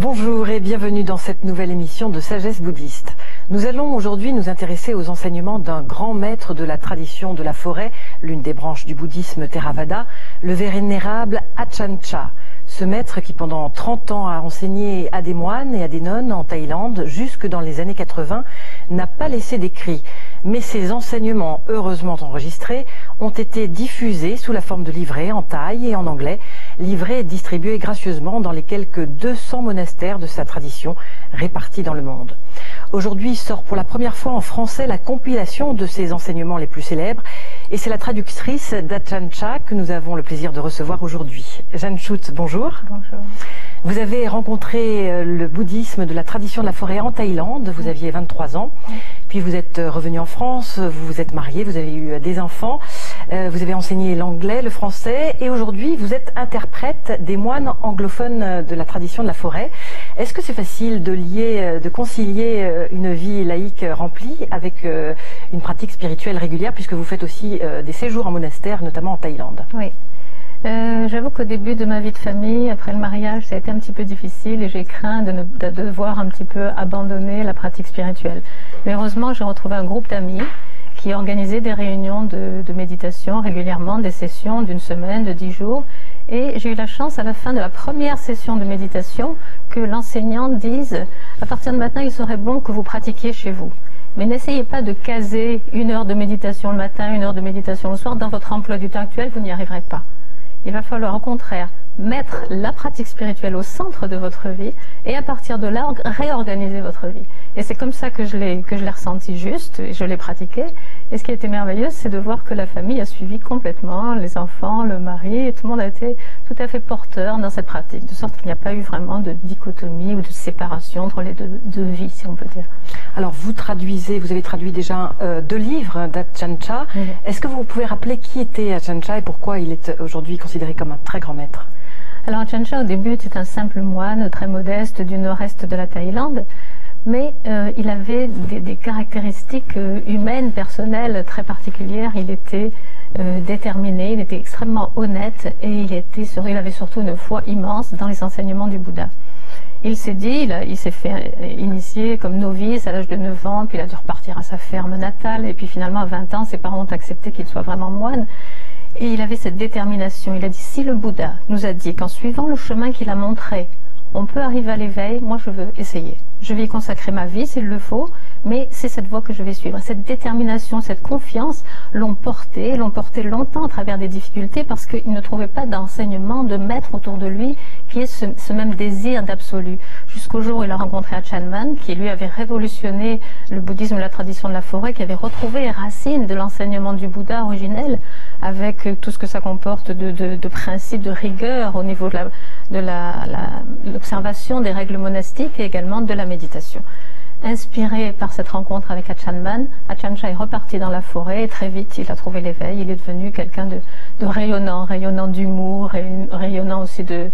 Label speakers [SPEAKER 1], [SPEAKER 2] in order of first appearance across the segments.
[SPEAKER 1] Bonjour et bienvenue dans cette nouvelle émission de Sagesse bouddhiste. Nous allons aujourd'hui nous intéresser aux enseignements d'un grand maître de la tradition de la forêt, l'une des branches du bouddhisme Theravada, le vénérable Ajahn Chah. Ce maître qui pendant 30 ans a enseigné à des moines et à des nonnes en Thaïlande jusque dans les années 80 n'a pas laissé d'écrit. Mais ses enseignements, heureusement enregistrés, ont été diffusés sous la forme de livrets en thaï et en anglais, livrés et distribués gracieusement dans les quelques 200 monastères de sa tradition répartis dans le monde. Aujourd'hui sort pour la première fois en français la compilation de ses enseignements les plus célèbres et c'est la traductrice d'Ajahn Chah que nous avons le plaisir de recevoir aujourd'hui. Jeanne Schut, bonjour.
[SPEAKER 2] Bonjour.
[SPEAKER 1] Vous avez rencontré le bouddhisme de la tradition de la forêt en Thaïlande, vous aviez 23 ans, puis vous êtes revenu en France, vous vous êtes marié, vous avez eu des enfants, vous avez enseigné l'anglais, le français, et aujourd'hui vous êtes interprète des moines anglophones de la tradition de la forêt. Est-ce que c'est facile de lier, de concilier une vie laïque remplie avec une pratique spirituelle régulière, puisque vous faites aussi des séjours en monastère, notamment en Thaïlande?
[SPEAKER 2] Oui. J'avoue qu'au début de ma vie de famille, après le mariage, ça a été un petit peu difficile et j'ai craint de devoir un petit peu abandonner la pratique spirituelle. Mais heureusement, j'ai retrouvé un groupe d'amis qui organisait des réunions de méditation régulièrement, des sessions d'une semaine, de 10 jours. Et j'ai eu la chance, à la fin de la première session de méditation, que l'enseignant dise « À partir de maintenant, il serait bon que vous pratiquiez chez vous. Mais n'essayez pas de caser 1 heure de méditation le matin, 1 heure de méditation le soir. Dans votre emploi du temps actuel, vous n'y arriverez pas. Il va falloir au contraire mettre la pratique spirituelle au centre de votre vie et à partir de là, réorganiser votre vie. » Et c'est comme ça que je l'ai ressenti juste et je l'ai pratiqué. Et ce qui a été merveilleux, c'est de voir que la famille a suivi complètement, les enfants, le mari, et tout le monde a été tout à fait porteur dans cette pratique, de sorte qu'il n'y a pas eu vraiment de dichotomie ou de séparation entre les deux vies, si on peut dire.
[SPEAKER 1] Alors vous avez traduit déjà 2 livres d'Ajahn Chah. Est-ce que vous pouvez rappeler qui était Ajahn Chah et pourquoi il est aujourd'hui considéré comme un très grand maître?
[SPEAKER 2] Alors Ajahn Chah, au début, était un simple moine très modeste du nord-est de la Thaïlande. Mais il avait des caractéristiques humaines, personnelles très particulières. Il était déterminé, il était extrêmement honnête et il avait surtout une foi immense dans les enseignements du Bouddha. Il s'est dit, il s'est fait initier comme novice à l'âge de 9 ans, puis il a dû repartir à sa ferme natale, et puis finalement à 20 ans, ses parents ont accepté qu'il soit vraiment moine. Et il avait cette détermination. Il a dit, si le Bouddha nous a dit qu'en suivant le chemin qu'il a montré, on peut arriver à l'éveil, moi je veux essayer. Je vais y consacrer ma vie s'il le faut, mais c'est cette voie que je vais suivre. Cette détermination, cette confiance l'ont porté longtemps à travers des difficultés parce qu'il ne trouvait pas d'enseignement, de maître autour de lui qui ait ce même désir d'absolu. Jusqu'au jour où il a rencontré Ajahn Mun, qui lui avait révolutionné le bouddhisme de la tradition de la forêt, qui avait retrouvé les racines de l'enseignement du Bouddha originel, avec tout ce que ça comporte de principes, de rigueur au niveau de l'observation des règles monastiques et également de la méditation. Inspiré par cette rencontre avec Ajahn Mun, Ajahn Chah est reparti dans la forêt et très vite il a trouvé l'éveil. Il est devenu quelqu'un de rayonnant d'humour et rayonnant aussi de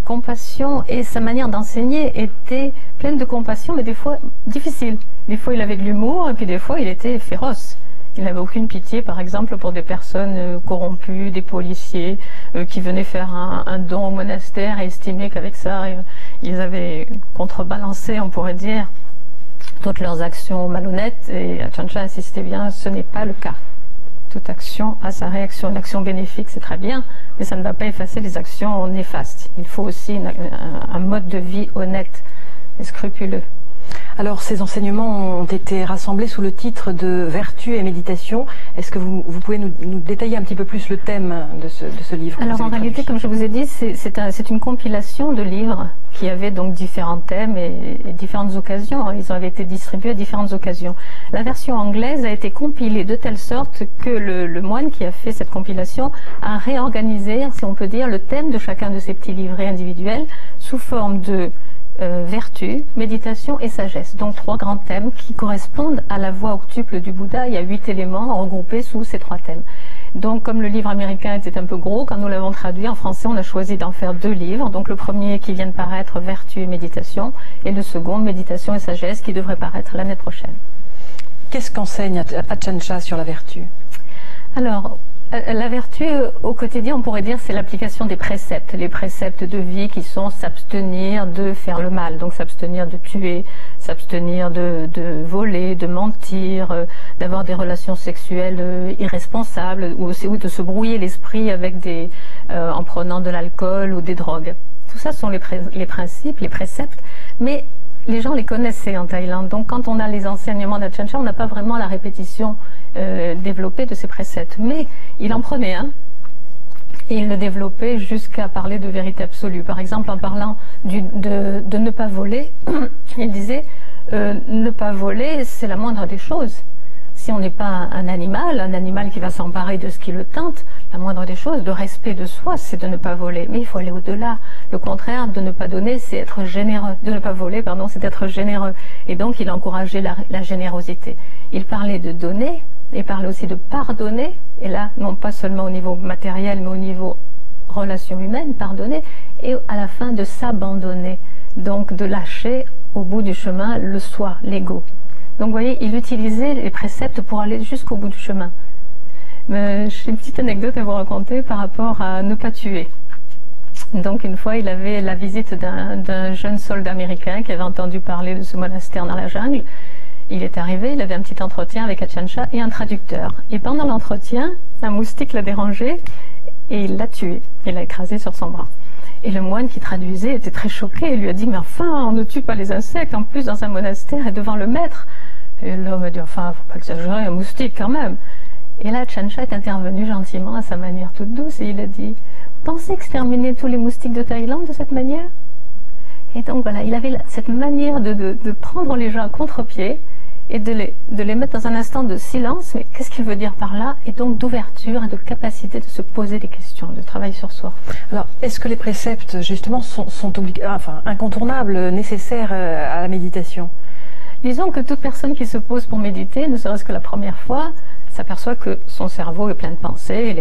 [SPEAKER 2] compassion, et sa manière d'enseigner était pleine de compassion mais des fois difficile. Des fois il avait de l'humour et puis des fois il était féroce. Il n'avait aucune pitié, par exemple, pour des personnes corrompues, des policiers qui venaient faire un don au monastère et estimaient qu'avec ça, ils avaient contrebalancé, on pourrait dire, toutes leurs actions malhonnêtes. Et Ajahn Chah insistait bien, ce n'est pas le cas. Toute action a sa réaction. Une action bénéfique, c'est très bien, mais ça ne va pas effacer les actions néfastes. Il faut aussi un mode de vie honnête et scrupuleux.
[SPEAKER 1] Alors, ces enseignements ont été rassemblés sous le titre de Vertu et méditation. Est-ce que vous pouvez nous détailler un petit peu plus le thème de ce livre?
[SPEAKER 2] Alors, en réalité, comme je vous ai dit, c'est une compilation de livres qui avaient donc différents thèmes et différentes occasions. Ils avaient été distribués à différentes occasions. La version anglaise a été compilée de telle sorte que le moine qui a fait cette compilation a réorganisé, si on peut dire, le thème de chacun de ces petits livrets individuels sous forme de vertu, méditation et sagesse. Donc 3 grands thèmes qui correspondent à la voie octuple du Bouddha. Il y a 8 éléments regroupés sous ces 3 thèmes. Donc comme le livre américain était un peu gros, quand nous l'avons traduit en français, on a choisi d'en faire 2 livres. Donc le premier qui vient de paraître, Vertu et méditation, et le second, Méditation et sagesse, qui devrait paraître l'année prochaine.
[SPEAKER 1] Qu'est-ce qu'enseigne Ajahn Chah sur la vertu?
[SPEAKER 2] Alors, La vertu au quotidien, on pourrait dire, c'est l'application des préceptes. Les préceptes de vie qui sont s'abstenir de faire le mal, donc s'abstenir de tuer, s'abstenir de voler, de mentir, d'avoir des relations sexuelles irresponsables, ou de se brouiller l'esprit avec en prenant de l'alcool ou des drogues. Tout ça sont les principes, les préceptes, mais les gens les connaissaient en Thaïlande. Donc quand on a les enseignements d'Ajahn Chah, on n'a pas vraiment la répétition développée de ces préceptes. Mais il en prenait un et il le développait jusqu'à parler de vérité absolue. Par exemple, en parlant de ne pas voler, il disait ne pas voler, c'est la moindre des choses. Si on n'est pas un animal qui va s'emparer de ce qui le tente, la moindre des choses, le respect de soi, c'est de ne pas voler. Mais il faut aller au-delà. Le contraire de ne pas donner, c'est être généreux. De ne pas voler, pardon, c'est être généreux. Et donc, il encourageait la générosité. Il parlait de donner, et parlait aussi de pardonner. Et là, non pas seulement au niveau matériel, mais au niveau relation humaine, pardonner. Et à la fin, de s'abandonner. Donc, de lâcher au bout du chemin le soi, l'ego. Donc vous voyez, il utilisait les préceptes pour aller jusqu'au bout du chemin. J'ai une petite anecdote à vous raconter par rapport à ne pas tuer. Donc une fois, il avait la visite d'un jeune soldat américain qui avait entendu parler de ce monastère dans la jungle. Il est arrivé, il avait un petit entretien avec Ajahn Chah et un traducteur. Et pendant l'entretien, un moustique l'a dérangé et il l'a tué. Il l'a écrasé sur son bras. Et le moine qui traduisait était très choqué. Il lui a dit, mais enfin, on ne tue pas les insectes, en plus dans un monastère et devant le maître. Et l'homme a dit, enfin, faut pas exagérer, un moustique quand même. Et là, Ajahn Chah est intervenu gentiment à sa manière toute douce et il a dit, pensez exterminer tous les moustiques de Thaïlande de cette manière? Et donc voilà, il avait cette manière de prendre les gens à contre-pied et de les mettre dans un instant de silence. Mais qu'est-ce qu'il veut dire par là? Et donc d'ouverture et de capacité de se poser des questions, de travail sur soi.
[SPEAKER 1] Alors, est-ce que les préceptes, justement, sont incontournables, nécessaires à la méditation?
[SPEAKER 2] Disons que toute personne qui se pose pour méditer, ne serait-ce que la première fois, s'aperçoit que son cerveau est plein de pensées,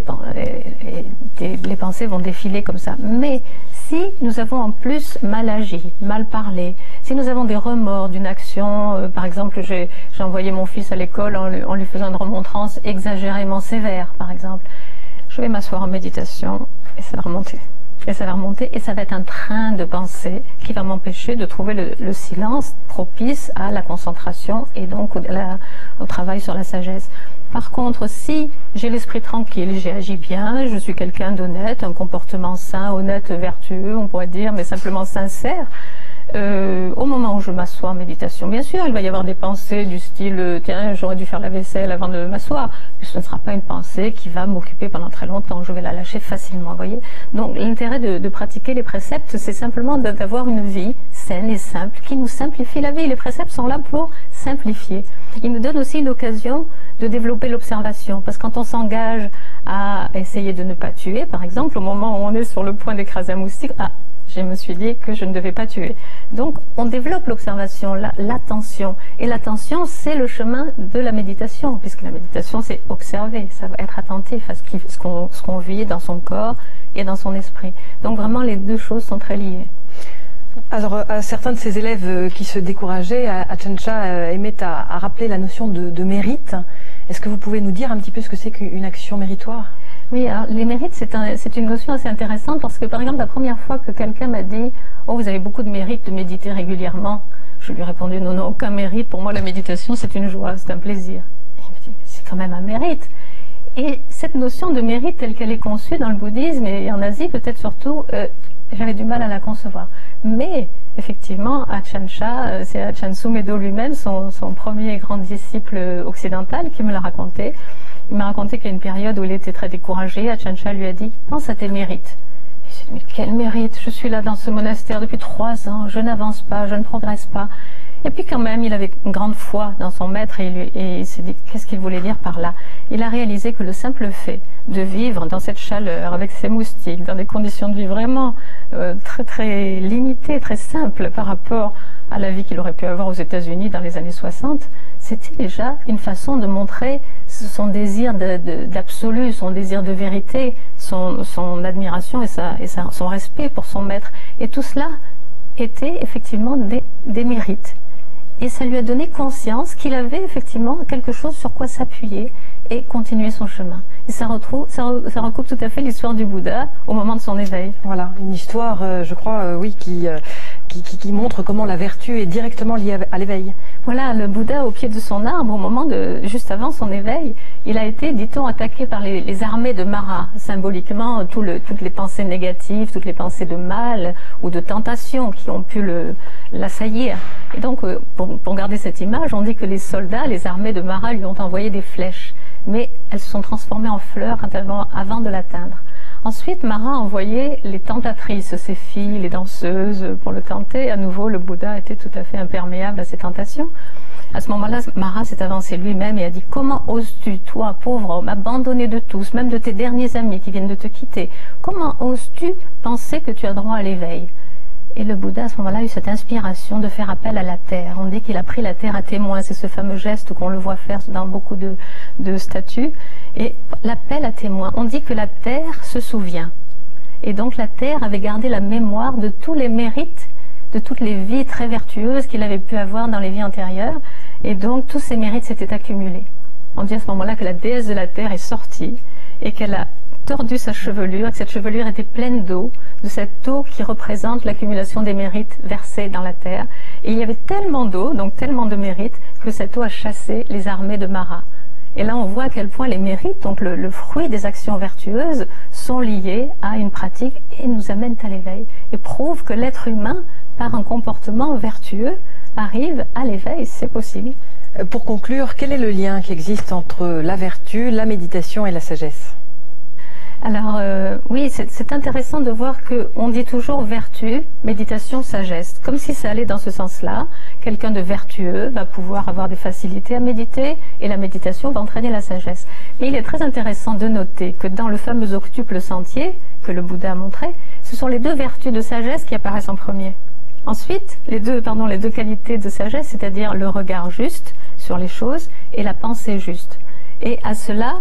[SPEAKER 2] et les pensées vont défiler comme ça. Mais si nous avons en plus mal agi, mal parlé, si nous avons des remords d'une action, par exemple j'ai envoyé mon fils à l'école en lui faisant une remontrance exagérément sévère, par exemple, je vais m'asseoir en méditation et ça va remonter. Et ça va remonter et ça va être un train de pensée qui va m'empêcher de trouver le silence propice à la concentration et donc au travail sur la sagesse. Par contre, si j'ai l'esprit tranquille, j'ai agi bien, je suis quelqu'un d'honnête, un comportement sain, honnête, vertueux, on pourrait dire, mais simplement sincère, au moment où je m'assois en méditation, bien sûr, il va y avoir des pensées du style « Tiens, j'aurais dû faire la vaisselle avant de m'asseoir », mais ce ne sera pas une pensée qui va m'occuper pendant très longtemps, je vais la lâcher facilement, vous voyez. Donc l'intérêt de pratiquer les préceptes, c'est simplement d'avoir une vie saine et simple, qui nous simplifie la vie. Les préceptes sont là pour simplifier. Ils nous donnent aussi l'occasion de développer l'observation, parce que quand on s'engage à essayer de ne pas tuer, par exemple, au moment où on est sur le point d'écraser un moustique, je me suis dit que je ne devais pas tuer. Donc, on développe l'observation, l'attention. Et l'attention, c'est le chemin de la méditation, puisque la méditation, c'est observer, ça va être attentif à ce qu'on vit dans son corps et dans son esprit. Donc, vraiment, les deux choses sont très liées.
[SPEAKER 1] Alors, à certains de ses élèves qui se décourageaient, Ajahn Chah aimait à rappeler la notion de mérite. Est-ce que vous pouvez nous dire un petit peu ce que c'est qu'une action méritoire?
[SPEAKER 2] Oui, alors les mérites, c'est une notion assez intéressante parce que, par exemple, la première fois que quelqu'un m'a dit « Oh, vous avez beaucoup de mérite de méditer régulièrement », je lui ai répondu « Non, non, aucun mérite. Pour moi, la méditation, c'est une joie, c'est un plaisir. » Il me dit « C'est quand même un mérite. » Et cette notion de mérite telle qu'elle est conçue dans le bouddhisme et en Asie, peut-être surtout, j'avais du mal à la concevoir. Mais, effectivement, Ajahn Chah, c'est Ajahn Sumedho lui-même, son premier grand disciple occidental, qui me l'a raconté. Il m'a raconté qu'à une période où il était très découragé, Ajahn Chah lui a dit « Pense à tes mérites ». Il s'est dit « Mais quel mérite? Je suis là dans ce monastère depuis 3 ans, je n'avance pas, je ne progresse pas ». Et puis quand même, il avait une grande foi dans son maître et il s'est dit qu'est-ce qu'il voulait dire par là. Il a réalisé que le simple fait de vivre dans cette chaleur, avec ces moustiques, dans des conditions de vie vraiment très très limitées, très simples par rapport à la vie qu'il aurait pu avoir aux États-Unis dans les années 60, c'était déjà une façon de montrer son désir d'absolu, son désir de vérité, son admiration et son respect pour son maître. Et tout cela était effectivement des mérites. Et ça lui a donné conscience qu'il avait effectivement quelque chose sur quoi s'appuyer et continuer son chemin. Et ça recoupe tout à fait l'histoire du Bouddha au moment de son éveil.
[SPEAKER 1] Voilà, une histoire, je crois, oui, qui montre comment la vertu est directement liée à l'éveil.
[SPEAKER 2] Voilà, le Bouddha au pied de son arbre, au moment juste avant son éveil, il a été, dit-on, attaqué par les armées de Mara. Symboliquement, toutes les pensées négatives, toutes les pensées de mal ou de tentation qui ont pu l'assaillir. Et donc, pour garder cette image, on dit que les soldats, les armées de Mara lui ont envoyé des flèches. Mais elles se sont transformées en fleurs avant de l'atteindre. Ensuite, Mara a envoyé les tentatrices, ses filles, les danseuses, pour le tenter. À nouveau, le Bouddha était tout à fait imperméable à ces tentations. À ce moment-là, Mara s'est avancé lui-même et a dit « Comment oses-tu, toi, pauvre homme, abandonné de tous, même de tes derniers amis qui viennent de te quitter, comment oses-tu penser que tu as droit à l'éveil ?» Et le Bouddha, à ce moment-là, a eu cette inspiration de faire appel à la terre. On dit qu'il a pris la terre à témoin. C'est ce fameux geste qu'on le voit faire dans beaucoup de statues. Et l'appel à témoin. On dit que la terre se souvient. Et donc la terre avait gardé la mémoire de tous les mérites, de toutes les vies très vertueuses qu'il avait pu avoir dans les vies antérieures. Et donc tous ces mérites s'étaient accumulés. On dit à ce moment-là que la déesse de la terre est sortie et qu'elle a tordu sa chevelure, et que cette chevelure était pleine d'eau, de cette eau qui représente l'accumulation des mérites versés dans la terre. Et il y avait tellement d'eau, donc tellement de mérites, que cette eau a chassé les armées de Mara. Et là, on voit à quel point les mérites, donc le fruit des actions vertueuses, sont liés à une pratique et nous amènent à l'éveil. Et prouvent que l'être humain, par un comportement vertueux, arrive à l'éveil, c'est possible.
[SPEAKER 1] Pour conclure, quel est le lien qui existe entre la vertu, la méditation et la sagesse ?
[SPEAKER 2] Alors oui, c'est intéressant de voir qu'on dit toujours vertu, méditation, sagesse, comme si ça allait dans ce sens-là. Quelqu'un de vertueux va pouvoir avoir des facilités à méditer et la méditation va entraîner la sagesse. Mais il est très intéressant de noter que dans le fameux octuple sentier que le Bouddha a montré, ce sont les deux vertus de sagesse qui apparaissent en premier. Ensuite, les deux qualités de sagesse, c'est-à-dire le regard juste sur les choses et la pensée juste. Et à cela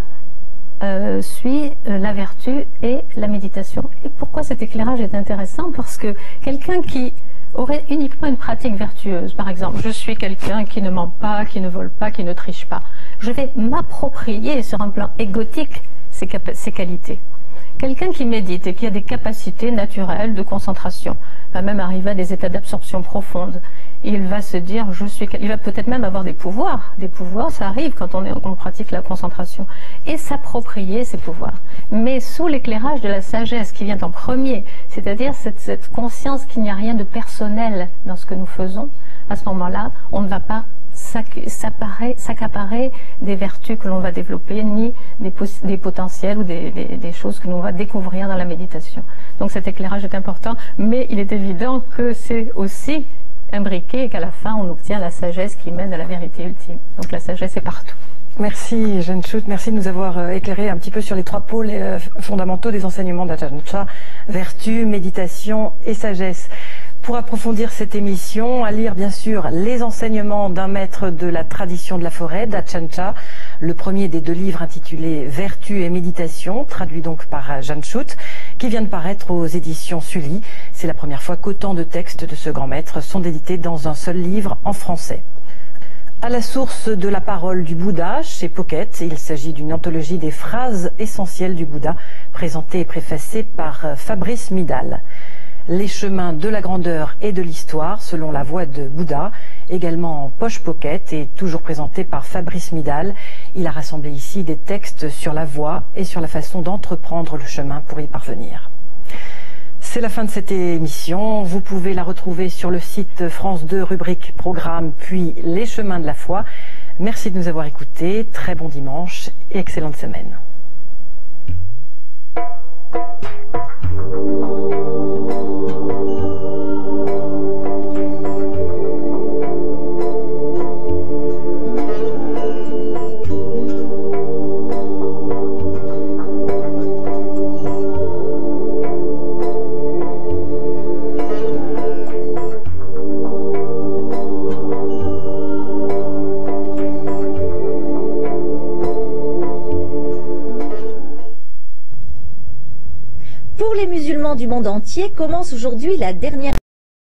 [SPEAKER 2] suit la vertu et la méditation. Et pourquoi cet éclairage est intéressant? Parce que quelqu'un qui aurait uniquement une pratique vertueuse, par exemple, je suis quelqu'un qui ne ment pas, qui ne vole pas, qui ne triche pas, je vais m'approprier sur un plan égotique ces qualités. Quelqu'un qui médite et qui a des capacités naturelles de concentration va même arriver à des états d'absorption profonde. Il va se dire, il va peut-être même avoir des pouvoirs. Des pouvoirs, ça arrive quand on pratique la concentration. Et s'approprier ces pouvoirs. Mais sous l'éclairage de la sagesse qui vient en premier, c'est-à-dire cette conscience qu'il n'y a rien de personnel dans ce que nous faisons, à ce moment-là, on ne va pas s'accaparer des vertus que l'on va développer, ni des potentiels ou des choses que l'on va découvrir dans la méditation. Donc cet éclairage est important, mais il est évident que c'est aussi imbriqué et qu'à la fin on obtient la sagesse qui mène à la vérité ultime. Donc la sagesse est partout.
[SPEAKER 1] Merci Jeanne Schutt, merci de nous avoir éclairé un petit peu sur les trois pôles fondamentaux des enseignements d'Ajahn Chah, vertu, méditation et sagesse. Pour approfondir cette émission, à lire bien sûr les enseignements d'un maître de la tradition de la forêt, d'Ajahn Chah, le premier des deux livres intitulé Vertu et méditation, traduit donc par Jeanne Schutt, qui vient de paraître aux éditions Sully. C'est la première fois qu'autant de textes de ce grand maître sont édités dans un seul livre en français. À la source de la parole du Bouddha, chez Pocket, il s'agit d'une anthologie des phrases essentielles du Bouddha, présentée et préfacée par Fabrice Midal. Les chemins de la grandeur et de l'histoire, selon la voix de Bouddha, également en poche Pocket et toujours présenté par Fabrice Midal. Il a rassemblé ici des textes sur la voie et sur la façon d'entreprendre le chemin pour y parvenir. C'est la fin de cette émission. Vous pouvez la retrouver sur le site France 2, rubrique Programme, puis Les chemins de la foi. Merci de nous avoir écoutés. Très bon dimanche et excellente semaine.
[SPEAKER 3] Du monde entier commence aujourd'hui la dernière